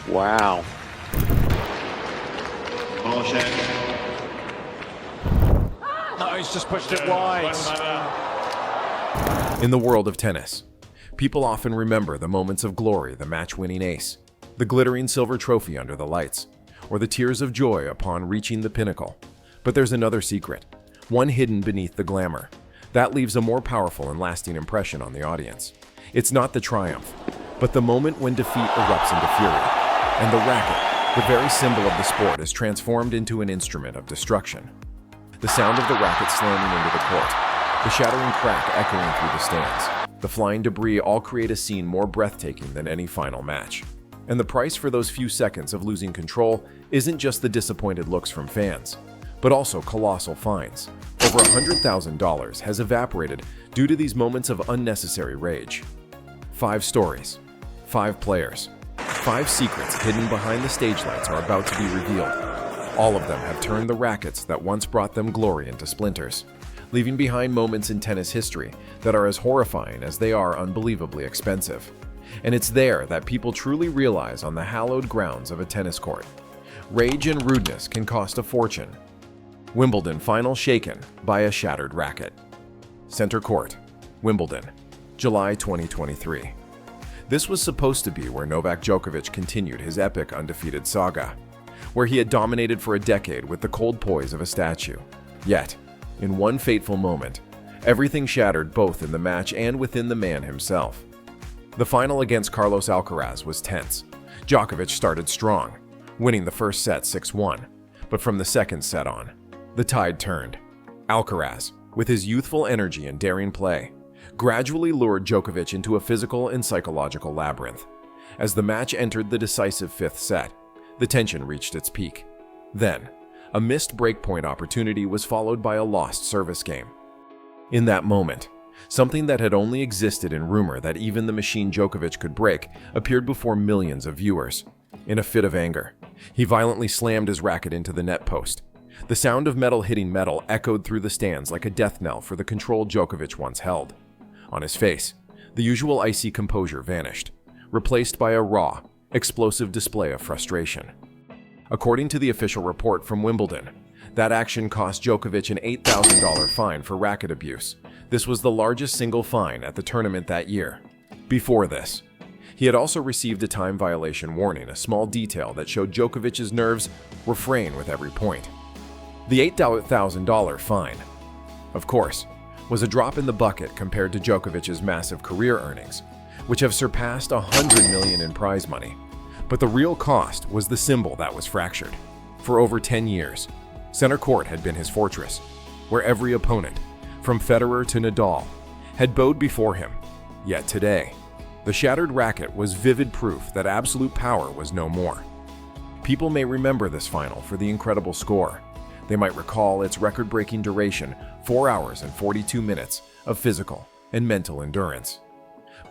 Wow. No, he's just pushed it wide. In the world of tennis, people often remember the moments of glory, the match-winning ace, the glittering silver trophy under the lights, or the tears of joy upon reaching the pinnacle. But there's another secret, one hidden beneath the glamour, that leaves a more powerful and lasting impression on the audience. It's not the triumph, but the moment when defeat erupts into fury, and the racket, the very symbol of the sport, is transformed into an instrument of destruction. The sound of the racket slamming into the court, the shattering crack echoing through the stands, the flying debris all create a scene more breathtaking than any final match. And the price for those few seconds of losing control isn't just the disappointed looks from fans, but also colossal fines. Over $100,000 has evaporated due to these moments of unnecessary rage. 5 stories, 5 players, 5 secrets hidden behind the stage lights are about to be revealed. All of them have turned the rackets that once brought them glory into splinters, leaving behind moments in tennis history that are as horrifying as they are unbelievably expensive. And it's there that people truly realize on the hallowed grounds of a tennis court, rage and rudeness can cost a fortune. Wimbledon final shaken by a shattered racket. Center Court, Wimbledon, July 2023. This was supposed to be where Novak Djokovic continued his epic undefeated saga, where he had dominated for a decade with the cold poise of a statue. Yet, in one fateful moment, everything shattered both in the match and within the man himself. The final against Carlos Alcaraz was tense. Djokovic started strong, winning the first set 6-1, but from the second set on, the tide turned. Alcaraz, with his youthful energy and daring play, gradually lured Djokovic into a physical and psychological labyrinth. As the match entered the decisive 5th set, the tension reached its peak. Then, a missed breakpoint opportunity was followed by a lost service game. In that moment, something that had only existed in rumor that even the machine Djokovic could break appeared before millions of viewers. In a fit of anger, he violently slammed his racket into the net post. The sound of metal hitting metal echoed through the stands like a death knell for the control Djokovic once held. On his face, the usual icy composure vanished, replaced by a raw, explosive display of frustration. According to the official report from Wimbledon, that action cost Djokovic an $8,000 fine for racket abuse. This was the largest single fine at the tournament that year. Before this, he had also received a time violation warning, a small detail that showed Djokovic's nerves were fraying with every point. The $8,000 fine, of course, was a drop in the bucket compared to Djokovic's massive career earnings, which have surpassed $100 million in prize money. But the real cost was the symbol that was fractured. For over 10 years, Center Court had been his fortress, where every opponent, from Federer to Nadal, had bowed before him. Yet today, the shattered racket was vivid proof that absolute power was no more. People may remember this final for the incredible score. They might recall its record-breaking duration, 4 hours and 42 minutes of physical and mental endurance.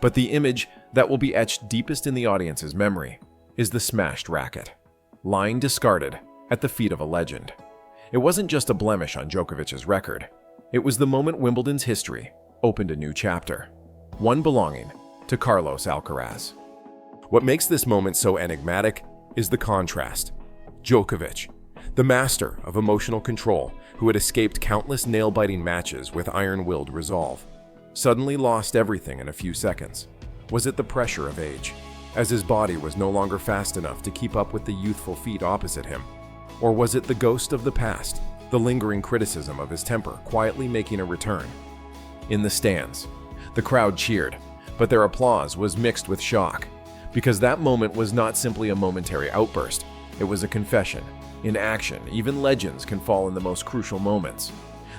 But the image that will be etched deepest in the audience's memory is the smashed racket, lying discarded at the feet of a legend. It wasn't just a blemish on Djokovic's record. It was the moment Wimbledon's history opened a new chapter, one belonging to Carlos Alcaraz. What makes this moment so enigmatic is the contrast. Djokovic, the master of emotional control who had escaped countless nail-biting matches with iron-willed resolve, suddenly lost everything in a few seconds. Was it the pressure of age, as his body was no longer fast enough to keep up with the youthful feet opposite him? Or was it the ghost of the past, the lingering criticism of his temper quietly making a return? In the stands, the crowd cheered, but their applause was mixed with shock, because that moment was not simply a momentary outburst, it was a confession. In action, even legends can fall in the most crucial moments.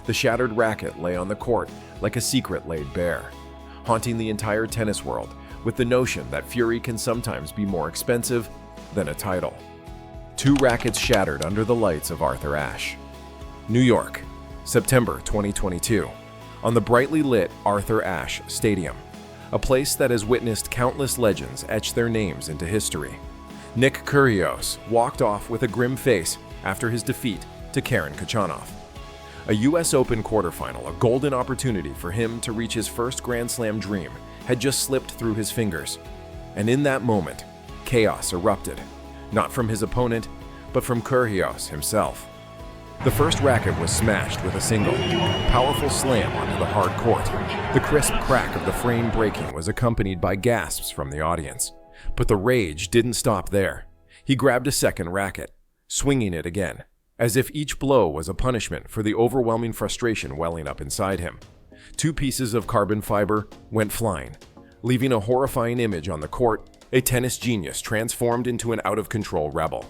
The shattered racket lay on the court like a secret laid bare, haunting the entire tennis world with the notion that fury can sometimes be more expensive than a title. 2 rackets shattered under the lights of Arthur Ashe. New York, September 2022, on the brightly lit Arthur Ashe Stadium, a place that has witnessed countless legends etch their names into history. Nick Kyrgios walked off with a grim face after his defeat to Karen Khachanov. A US Open quarterfinal, a golden opportunity for him to reach his first Grand Slam dream, had just slipped through his fingers. And in that moment, chaos erupted. not from his opponent, but from Kyrgios himself. The first racket was smashed with a single, powerful slam onto the hard court. The crisp crack of the frame breaking was accompanied by gasps from the audience. But the rage didn't stop there. He grabbed a second racket, swinging it again, as if each blow was a punishment for the overwhelming frustration welling up inside him. 2 pieces of carbon fiber went flying, leaving a horrifying image on the court, a tennis genius transformed into an out-of-control rebel.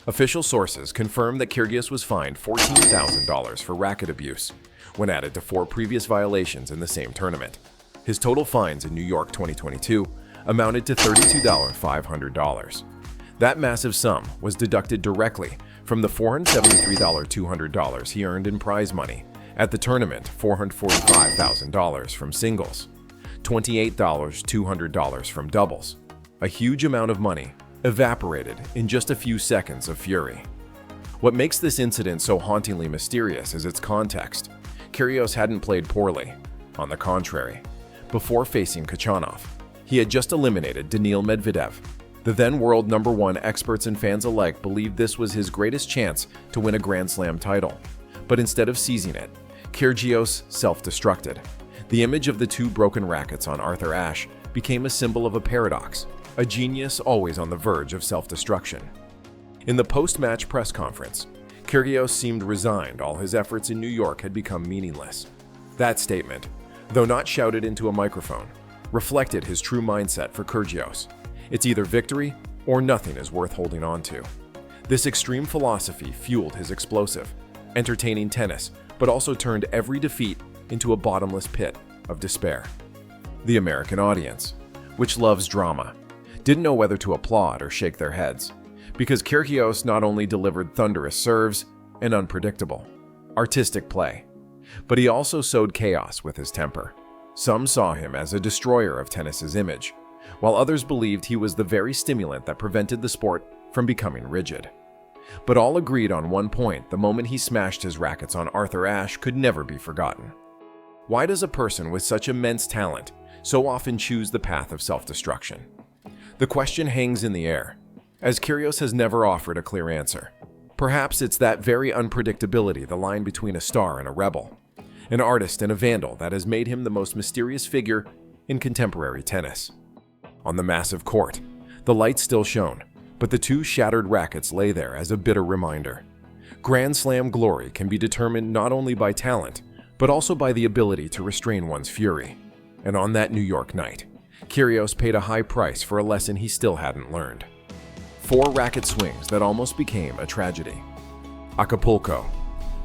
Official sources confirm that Kyrgios was fined $14,000 for racket abuse, when added to 4 previous violations in the same tournament. His total fines in New York 2022 amounted to $32,500. That massive sum was deducted directly from the $473,200 he earned in prize money at the tournament, $445,000 from singles, $28,200 from doubles. A huge amount of money evaporated in just a few seconds of fury. What makes this incident so hauntingly mysterious is its context. Kyrgios hadn't played poorly. On the contrary, before facing Khachanov, he had just eliminated Daniil Medvedev. The then world #1 experts and fans alike believed this was his greatest chance to win a Grand Slam title. But instead of seizing it, Kyrgios self-destructed. The image of the 2 broken rackets on Arthur Ashe became a symbol of a paradox, a genius always on the verge of self-destruction. In the post-match press conference, Kyrgios seemed resigned all his efforts in New York had become meaningless. That statement, though not shouted into a microphone, reflected his true mindset for Kyrgios. It's either victory or nothing is worth holding on to. This extreme philosophy fueled his explosive, entertaining tennis, but also turned every defeat into a bottomless pit of despair. The American audience, which loves drama, didn't know whether to applaud or shake their heads, because Kyrgios not only delivered thunderous serves and unpredictable, artistic play, but he also sowed chaos with his temper. Some saw him as a destroyer of tennis's image, while others believed he was the very stimulant that prevented the sport from becoming rigid. But all agreed on one point: the moment he smashed his rackets on Arthur Ashe could never be forgotten. Why does a person with such immense talent so often choose the path of self-destruction? The question hangs in the air, as Kyrgios has never offered a clear answer. Perhaps it's that very unpredictability, the line between a star and a rebel, an artist and a vandal, that has made him the most mysterious figure in contemporary tennis. On the massive court, the lights still shone, but the 2 shattered rackets lay there as a bitter reminder. Grand Slam glory can be determined not only by talent, but also by the ability to restrain one's fury. And on that New York night, Kyrgios paid a high price for a lesson he still hadn't learned. 4 racket swings that almost became a tragedy. Acapulco,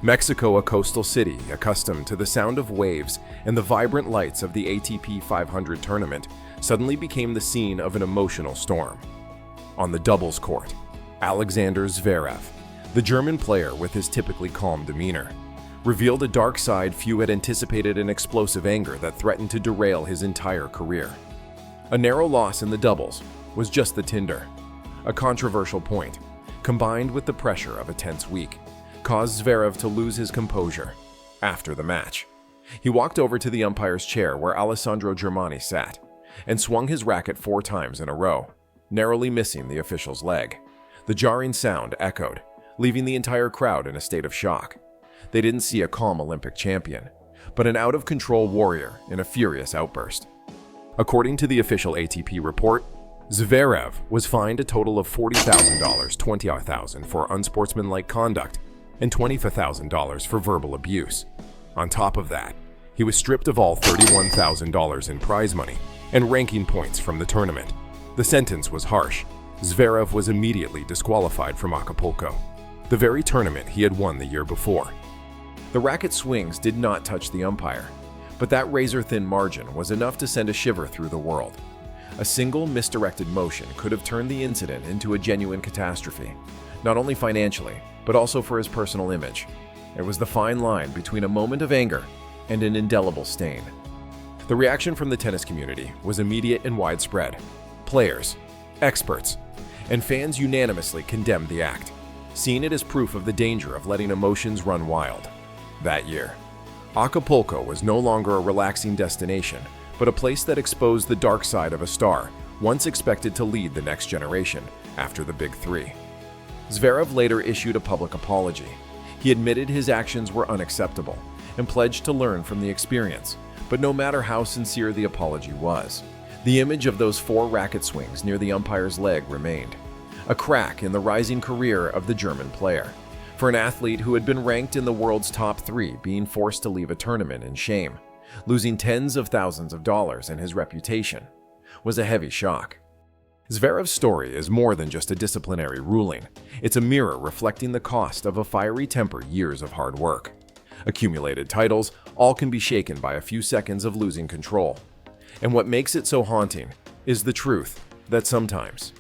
Mexico, a coastal city accustomed to the sound of waves and the vibrant lights of the ATP 500 tournament, suddenly became the scene of an emotional storm. On the doubles court, Alexander Zverev, the German player with his typically calm demeanor, revealed a dark side few had anticipated, an explosive anger that threatened to derail his entire career. A narrow loss in the doubles was just the tinder. A controversial point, combined with the pressure of a tense week, caused Zverev to lose his composure. After the match, he walked over to the umpire's chair where Alessandro Germani sat and swung his racket 4 times in a row, narrowly missing the official's leg. The jarring sound echoed, leaving the entire crowd in a state of shock. They didn't see a calm Olympic champion, but an out-of-control warrior in a furious outburst. According to the official ATP report, Zverev was fined a total of $40,000, $20,000 for unsportsmanlike conduct, and $25,000 for verbal abuse. On top of that, he was stripped of all $31,000 in prize money and ranking points from the tournament. The sentence was harsh. Zverev was immediately disqualified from Acapulco, the very tournament he had won the year before. The racket swings did not touch the umpire, but that razor-thin margin was enough to send a shiver through the world. A single misdirected motion could have turned the incident into a genuine catastrophe, not only financially, but also for his personal image. It was the fine line between a moment of anger and an indelible stain. The reaction from the tennis community was immediate and widespread. Players, experts, and fans unanimously condemned the act, seeing it as proof of the danger of letting emotions run wild. That year, Acapulco was no longer a relaxing destination, but a place that exposed the dark side of a star once expected to lead the next generation after the Big Three. Zverev later issued a public apology. He admitted his actions were unacceptable and pledged to learn from the experience, but no matter how sincere the apology was, the image of those 4 racket swings near the umpire's leg remained, a crack in the rising career of the German player. For an athlete who had been ranked in the world's top 3 being forced to leave a tournament in shame, losing tens of thousands of dollars and his reputation, was a heavy shock. Zverev's story is more than just a disciplinary ruling. It's a mirror reflecting the cost of a fiery temper, years of hard work. Accumulated titles, all can be shaken by a few seconds of losing control. And what makes it so haunting is the truth that sometimes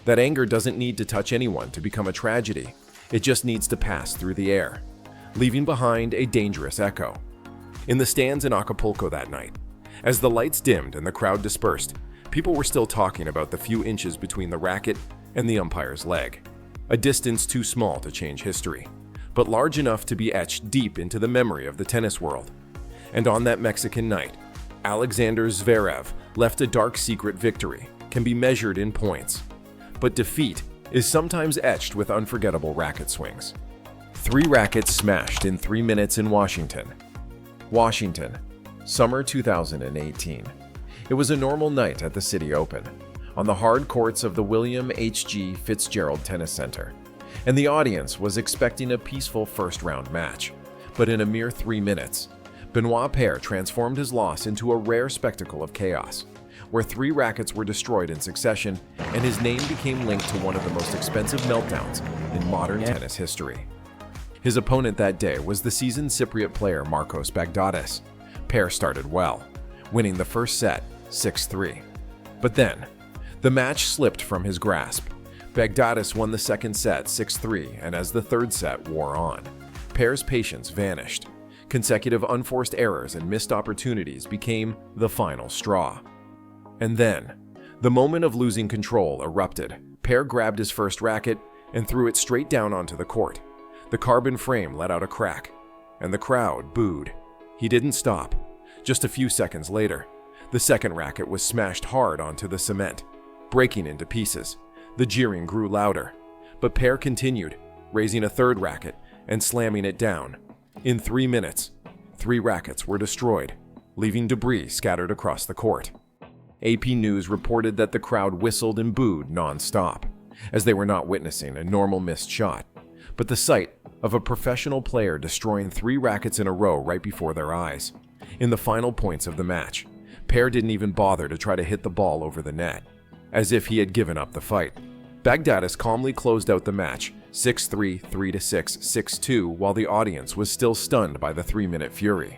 that anger doesn't need to touch anyone to become a tragedy. It just needs to pass through the air, leaving behind a dangerous echo. In the stands in Acapulco that night, as the lights dimmed and the crowd dispersed, people were still talking about the few inches between the racket and the umpire's leg. A distance too small to change history, but large enough to be etched deep into the memory of the tennis world. And on that Mexican night, Alexander Zverev left a dark secret. Victory can be measured in points, but defeat is sometimes etched with unforgettable racket swings. 3 rackets smashed in 3 minutes in Washington. Washington, summer 2018. It was a normal night at the City Open, on the hard courts of the William H.G. Fitzgerald Tennis Center, and the audience was expecting a peaceful first-round match. But in a mere 3 minutes, Benoit Paire transformed his loss into a rare spectacle of chaos, where 3 rackets were destroyed in succession, and his name became linked to one of the most expensive meltdowns in modern tennis history. His opponent that day was the seasoned Cypriot player Marcos Baghdatis. Paire started well, winning the first set 6-3. But then, the match slipped from his grasp. Baghdatis won the second set 6-3, and as the third set wore on, Paire's patience vanished. Consecutive unforced errors and missed opportunities became the final straw. And then, the moment of losing control erupted. Paire grabbed his first racket and threw it straight down onto the court. The carbon frame let out a crack, and the crowd booed. He didn't stop. Just a few seconds later, the second racket was smashed hard onto the cement, breaking into pieces. The jeering grew louder, but Paire continued, raising a third racket and slamming it down. In 3 minutes, 3 rackets were destroyed, leaving debris scattered across the court. AP News reported that the crowd whistled and booed non-stop, as they were not witnessing a normal missed shot, but the sight of a professional player destroying 3 rackets in a row right before their eyes. In the final points of the match, Paire didn't even bother to try to hit the ball over the net, as if he had given up the fight. Baghdatis calmly closed out the match 6-3, 3-6, 6-2, while the audience was still stunned by the 3-minute fury.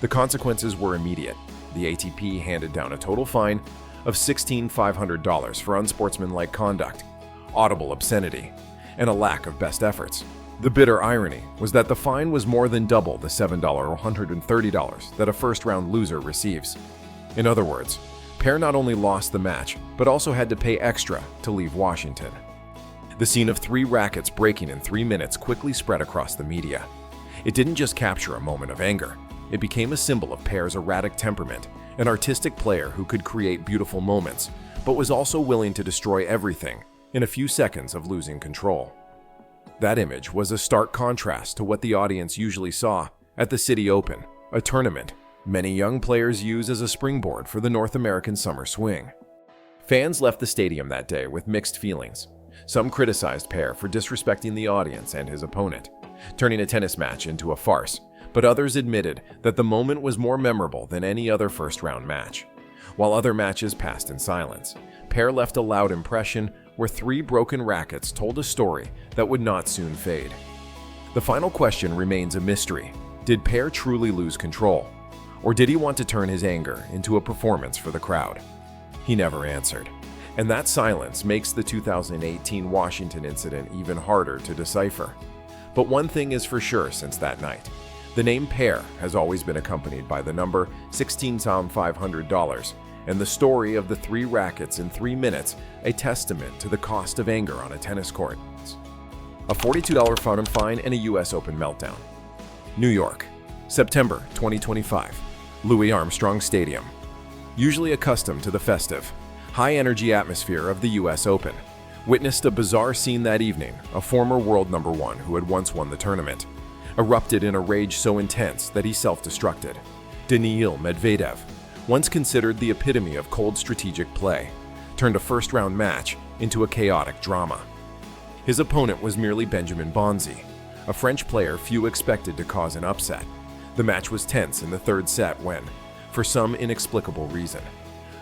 The consequences were immediate. The ATP handed down a total fine of $16,500 for unsportsmanlike conduct, audible obscenity, and a lack of best efforts. The bitter irony was that the fine was more than double the $7 or $130 that a first-round loser receives. In other words, Paire not only lost the match, but also had to pay extra to leave Washington. The scene of 3 rackets breaking in 3 minutes quickly spread across the media. It didn't just capture a moment of anger. It became a symbol of Paire's erratic temperament, an artistic player who could create beautiful moments, but was also willing to destroy everything in a few seconds of losing control. That image was a stark contrast to what the audience usually saw at the City Open, a tournament many young players use as a springboard for the North American summer swing. Fans left the stadium that day with mixed feelings. Some criticized Paire for disrespecting the audience and his opponent, turning a tennis match into a farce, but others admitted that the moment was more memorable than any other first-round match. While other matches passed in silence, Paire left a loud impression where 3 broken rackets told a story that would not soon fade. The final question remains a mystery. Did Paire truly lose control? Or did he want to turn his anger into a performance for the crowd? He never answered. And that silence makes the 2018 Washington incident even harder to decipher. But one thing is for sure since that night. The name Paire has always been accompanied by the number $16,500 and the story of the 3 rackets in 3 minutes, a testament to the cost of anger on a tennis court. A $42 fountain fine and a US Open meltdown. New York, September 2025, Louis Armstrong Stadium. Usually accustomed to the festive, high-energy atmosphere of the US Open, witnessed a bizarre scene that evening. A former world number one who had once won the tournament erupted in a rage so intense that he self-destructed. Daniil Medvedev, once considered the epitome of cold strategic play, turned a first-round match into a chaotic drama. His opponent was merely Benjamin Bonzi, a French player few expected to cause an upset. The match was tense in the third set when, for some inexplicable reason,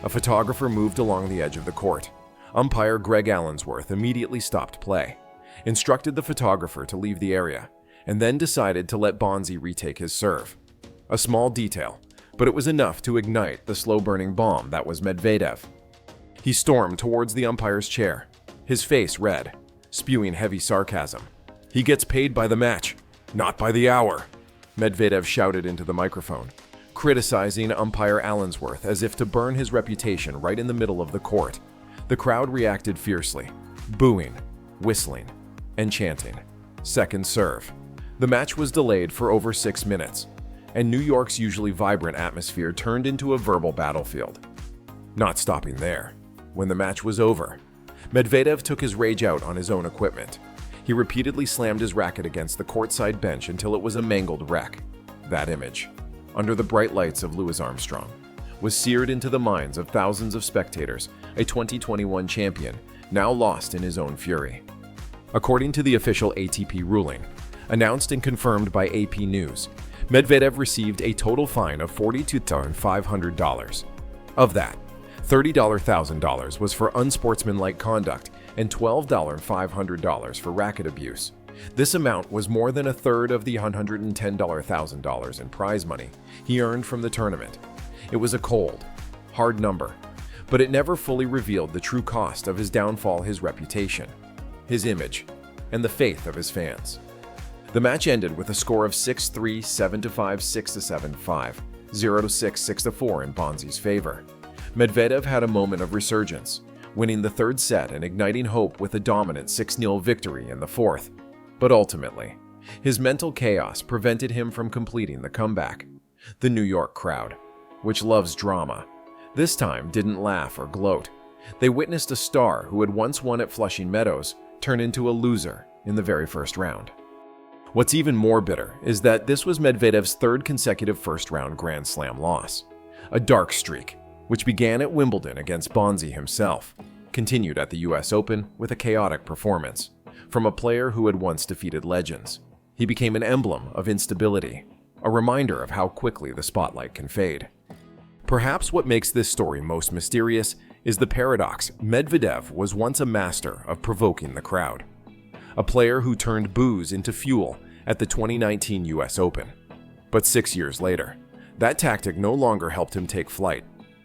a photographer moved along the edge of the court. Umpire Greg Allensworth immediately stopped play, instructed the photographer to leave the area, and then decided to let Bonzi retake his serve. A small detail, but it was enough to ignite the slow-burning bomb that was Medvedev. He stormed towards the umpire's chair, his face red, spewing heavy sarcasm. "He gets paid by the match, not by the hour," Medvedev shouted into the microphone, criticizing umpire Allensworth as if to burn his reputation right in the middle of the court. The crowd reacted fiercely, booing, whistling, and chanting. Second serve. The match was delayed for over 6 minutes, and New York's usually vibrant atmosphere turned into a verbal battlefield. Not stopping there. When the match was over, Medvedev took his rage out on his own equipment. He repeatedly slammed his racket against the courtside bench until it was a mangled wreck. That image, under the bright lights of Louis Armstrong, was seared into the minds of thousands of spectators, a 2021 champion, now lost in his own fury. According to the official ATP ruling, announced and confirmed by AP News, Medvedev received a total fine of $42,500. Of that, $30,000 was for unsportsmanlike conduct and $12,500 for racket abuse. This amount was more than a third of the $110,000 in prize money he earned from the tournament. It was a cold, hard number, but it never fully revealed the true cost of his downfall, his reputation, his image, and the faith of his fans. The match ended with a score of 6-3, 7-5, 6-7, 5, 0-6, 6-4 in Bonzi's favor. Medvedev had a moment of resurgence, winning the third set and igniting hope with a dominant 6-0 victory in the fourth. But ultimately, his mental chaos prevented him from completing the comeback. The New York crowd, which loves drama, this time didn't laugh or gloat. They witnessed a star who had once won at Flushing Meadows turn into a loser in the very first round. What's even more bitter is that this was Medvedev's third consecutive first-round Grand Slam loss. A dark streak, which began at Wimbledon against Bonzi himself, continued at the US Open with a chaotic performance. From a player who had once defeated legends, he became an emblem of instability, a reminder of how quickly the spotlight can fade. Perhaps what makes this story most mysterious is the paradox. Medvedev was once a master of provoking the crowd, a player who turned booze into fuel at the 2019 US Open. But 6 years later, that tactic no longer helped him take flight.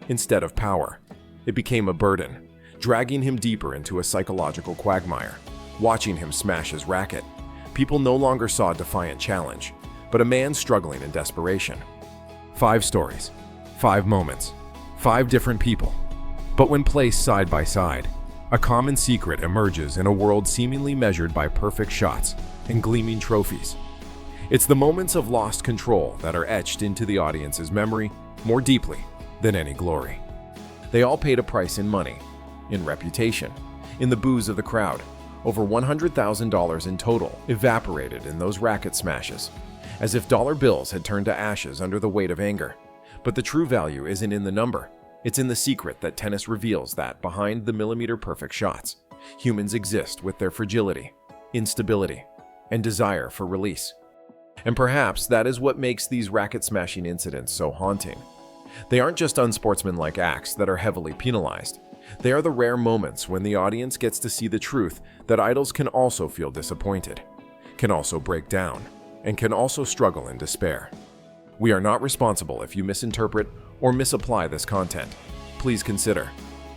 Instead of power, it became a burden, dragging him deeper into a psychological quagmire. Watching him smash his racket, people no longer saw a defiant challenge, but a man struggling in desperation. 5 stories, 5 moments, 5 different people. But when placed side by side, a common secret emerges in a world seemingly measured by perfect shots and gleaming trophies. It's the moments of lost control that are etched into the audience's memory more deeply than any glory. They all paid a price in money, in reputation, in the boos of the crowd. Over $100,000 in total evaporated in those racket smashes, as if dollar bills had turned to ashes under the weight of anger. But the true value isn't in the number. It's in the secret that tennis reveals, that behind the millimeter-perfect shots, humans exist with their fragility, instability, and desire for release. And perhaps that is what makes these racket-smashing incidents so haunting. They aren't just unsportsmanlike acts that are heavily penalized. They are the rare moments when the audience gets to see the truth that idols can also feel disappointed, can also break down, and can also struggle in despair. We are not responsible if you misinterpret or misapply this content. Please consider,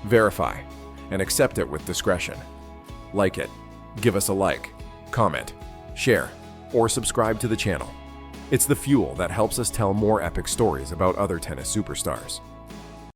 verify, and accept it with discretion. Like it, give us a like, comment, share, or subscribe to the channel. It's the fuel that helps us tell more epic stories about other tennis superstars.